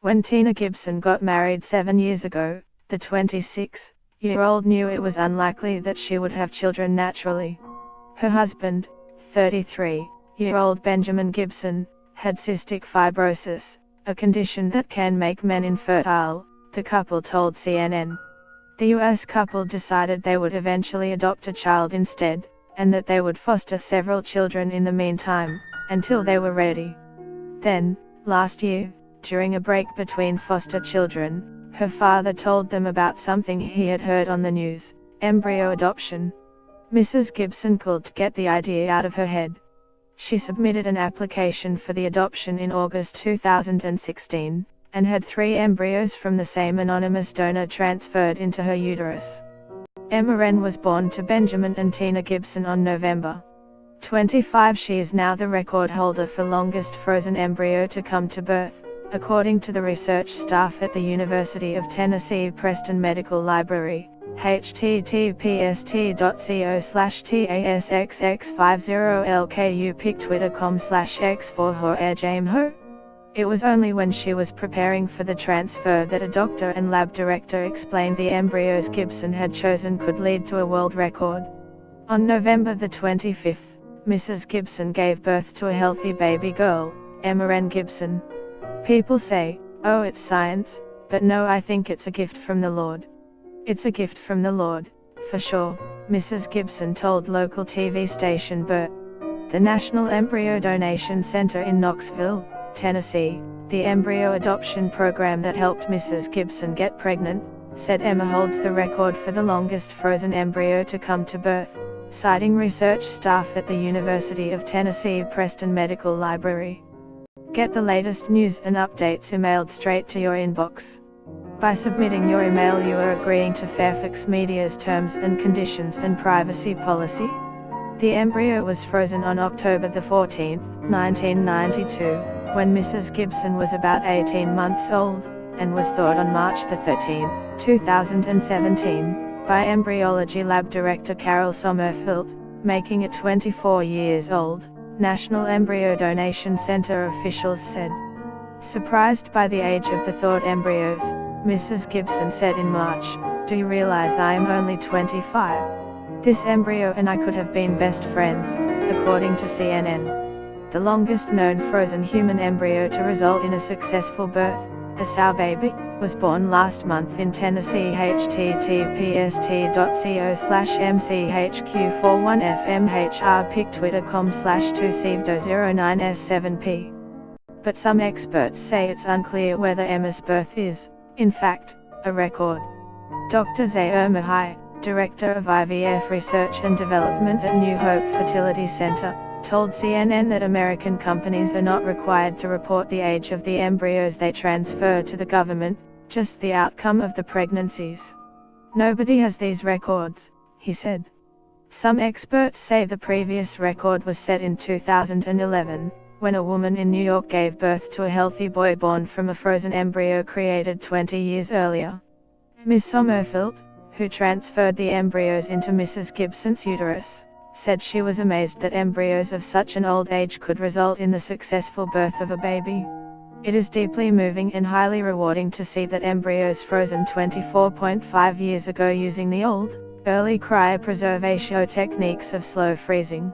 When Tina Gibson got married 7 years ago, the 26-year-old knew it was unlikely that she would have children naturally. Her husband, 33-year-old Benjamin Gibson, had cystic fibrosis, a condition that can make men infertile, the couple told CNN. The US couple decided they would eventually adopt a child instead, and that they would foster several children in the meantime, until they were ready. Then, last year, during a break between foster children, her father told them about something he had heard on the news: embryo adoption. Mrs. Gibson couldn't get the idea out of her head. She submitted an application for the adoption in August 2016, and had 3 embryos from the same anonymous donor transferred into her uterus. Emma Wren was born to Benjamin and Tina Gibson on November 25. She is now the record holder for longest frozen embryo to come to birth, according to the research staff at the University of Tennessee Preston Medical Library. https://tasxx50lkupic twitter.com/x4hoerjameho. It was only when she was preparing for the transfer that a doctor and lab director explained the embryos Gibson had chosen could lead to a world record. On November the 25th, Mrs. Gibson gave birth to a healthy baby girl, Emma Wren Gibson. People say, "Oh, it's science," but no, I think it's a gift from the Lord. It's a gift from the Lord, for sure, Mrs. Gibson told local TV station BERT. The National Embryo Donation Center in Knoxville, Tennessee, the embryo adoption program that helped Mrs. Gibson get pregnant, said Emma holds the record for the longest frozen embryo to come to birth, citing research staff at the University of Tennessee Preston Medical Library. Get the latest news and updates emailed straight to your inbox. By submitting your email, you are agreeing to Fairfax Media's terms and conditions and privacy policy. The embryo was frozen on October 14, 1992, when Mrs. Gibson was about 18 months old, and was thawed on March 13, 2017, by embryology lab director Carol Sommerfeld, making it 24 years old, National Embryo Donation Center officials said. Surprised by the age of the thawed embryos, Mrs. Gibson said in March, "Do you realize I am only 25? This embryo and I could have been best friends," according to CNN. The longest known frozen human embryo to result in a successful birth, a sow baby, was born last month in Tennessee. https://mchq41fmhrpic twitter.com/2cvdo09s7p. But some experts say it's unclear whether Emma's birth is, in fact, a record. Dr. Zaire Mahai, Director of IVF Research and Development at New Hope Fertility Center, told CNN that American companies are not required to report the age of the embryos they transfer to the government, just the outcome of the pregnancies. "Nobody has these records," he said. Some experts say the previous record was set in 2011, when a woman in New York gave birth to a healthy boy born from a frozen embryo created 20 years earlier. Ms. Sommerfeld, who transferred the embryos into Mrs. Gibson's uterus, said she was amazed that embryos of such an old age could result in the successful birth of a baby. "It is deeply moving and highly rewarding to see that embryos frozen 24.5 years ago using the old, early cryopreservatio techniques of slow freezing